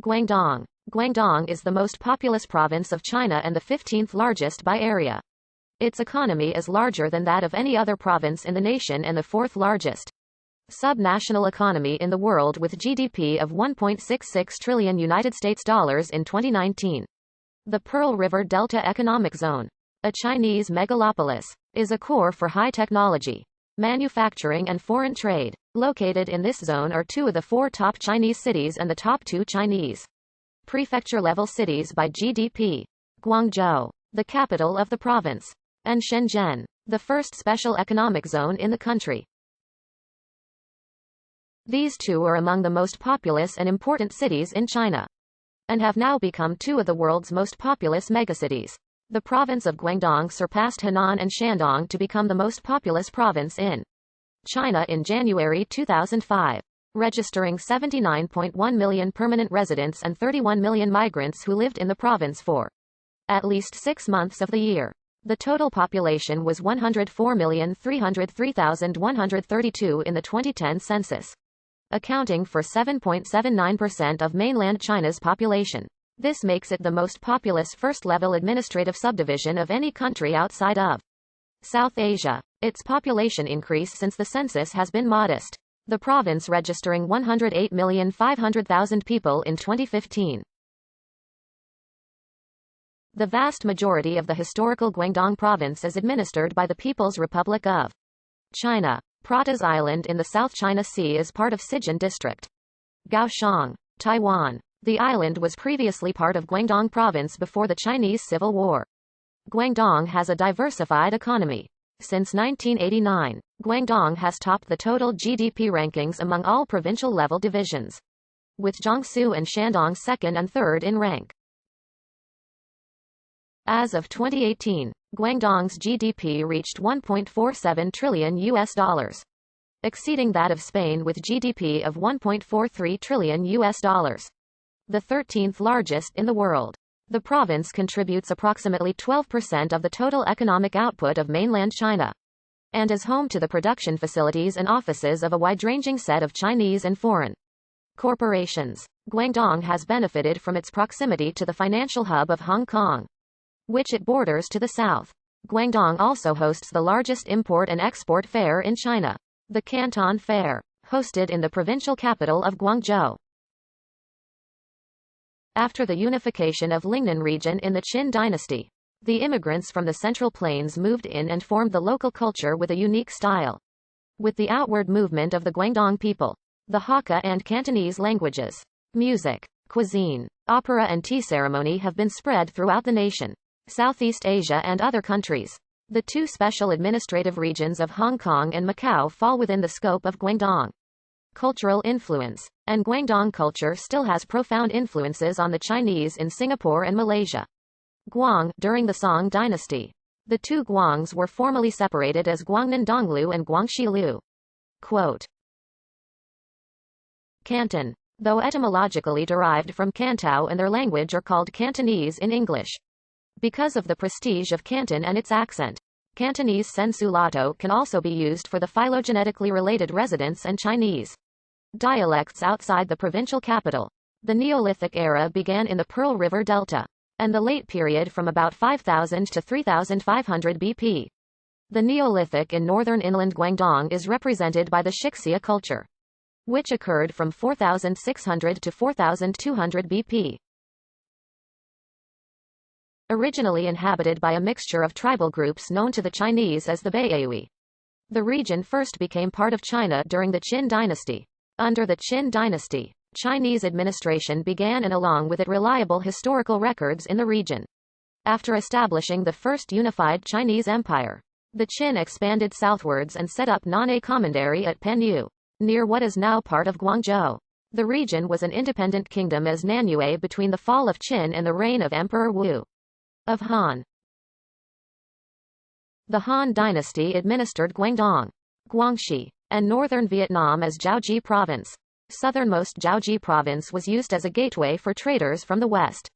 Guangdong. Guangdong is the most populous province of China and the 15th largest by area. Its economy is larger than that of any other province in the nation and the fourth largest sub-national economy in the world with GDP of $1.66 trillion United States dollars in 2019. The Pearl River Delta Economic Zone, a Chinese megalopolis, is a core for high technology, manufacturing and foreign trade. Located in this zone are two of the four top Chinese cities and the top two Chinese prefecture-level cities by GDP. Guangzhou, the capital of the province, and Shenzhen, the first special economic zone in the country. These two are among the most populous and important cities in China, and have now become two of the world's most populous megacities. The province of Guangdong surpassed Henan and Shandong to become the most populous province in China in January 2005, registering 79.1 million permanent residents and 31 million migrants who lived in the province for at least 6 months of the year. The total population was 104,303,132 in the 2010 census, accounting for 7.79% of mainland China's population. This makes it the most populous first-level administrative subdivision of any country outside of South Asia. Its population increase since the census has been modest, the province registering 108,500,000 people in 2015. The vast majority of the historical Guangdong province is administered by the People's Republic of China. Pratas Island in the South China Sea is part of Sijin District, Kaohsiung, Taiwan. The island was previously part of Guangdong Province before the Chinese Civil War. Guangdong has a diversified economy. Since 1989, Guangdong has topped the total GDP rankings among all provincial-level divisions, with Jiangsu and Shandong second and third in rank. As of 2018, Guangdong's GDP reached $1.47 trillion, exceeding that of Spain with GDP of $1.43 trillion, the 13th largest in the world. The province contributes approximately 12% of the total economic output of mainland China, and is home to the production facilities and offices of a wide-ranging set of Chinese and foreign corporations. Guangdong has benefited from its proximity to the financial hub of Hong Kong, which it borders to the south. Guangdong also hosts the largest import and export fair in China, the Canton Fair, hosted in the provincial capital of Guangzhou. After the unification of Lingnan region in the Qin dynasty, the immigrants from the Central Plains moved in and formed the local culture with a unique style. With the outward movement of the Guangdong people, the Hakka and Cantonese languages, music, cuisine, opera and tea ceremony have been spread throughout the nation, Southeast Asia and other countries. The two special administrative regions of Hong Kong and Macau fall within the scope of Guangdong cultural influence, and Guangdong culture still has profound influences on the Chinese in Singapore and Malaysia. Guang, during the Song dynasty, the two Guangs were formally separated as Guangnan Donglu and Guangxilu. Quote, Canton, though etymologically derived from Cantao and their language are called Cantonese in English, because of the prestige of Canton and its accent. Cantonese sensu lato can also be used for the phylogenetically related residents and Chinese dialects outside the provincial capital. The Neolithic era began in the Pearl River Delta, and the late period from about 5000 to 3500 BP. The Neolithic in northern inland Guangdong is represented by the Shixia culture, which occurred from 4600 to 4200 BP. Originally inhabited by a mixture of tribal groups known to the Chinese as the Baihui. The region first became part of China during the Qin dynasty. Under the Qin dynasty, Chinese administration began and along with it reliable historical records in the region. After establishing the first unified Chinese empire, the Qin expanded southwards and set up Nan'e Commandery at Panyu, near what is now part of Guangzhou. The region was an independent kingdom as Nanyue between the fall of Qin and the reign of Emperor Wu of Han. The Han dynasty administered Guangdong, Guangxi, and northern Vietnam as Jiaoji Province. Southernmost Jiaoji Province was used as a gateway for traders from the west,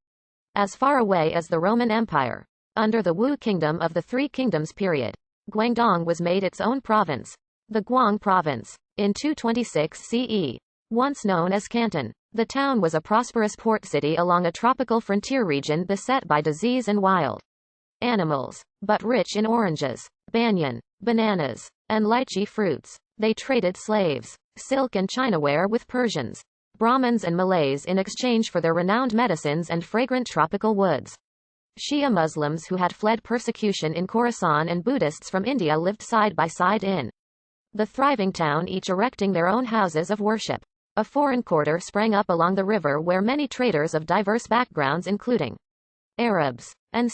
as far away as the Roman Empire. Under the Wu Kingdom of the Three Kingdoms period, Guangdong was made its own province, the Guang Province. In 226 CE, once known as Canton, The town was a prosperous port city along a tropical frontier region beset by disease and wild animals, but rich in oranges, banyan, bananas, and lychee fruits. They traded slaves, silk and chinaware with Persians, Brahmins and Malays in exchange for their renowned medicines and fragrant tropical woods. Shia Muslims who had fled persecution in Khorasan and Buddhists from India lived side by side in the thriving town, each erecting their own houses of worship. A foreign quarter sprang up along the river where many traders of diverse backgrounds including Arabs and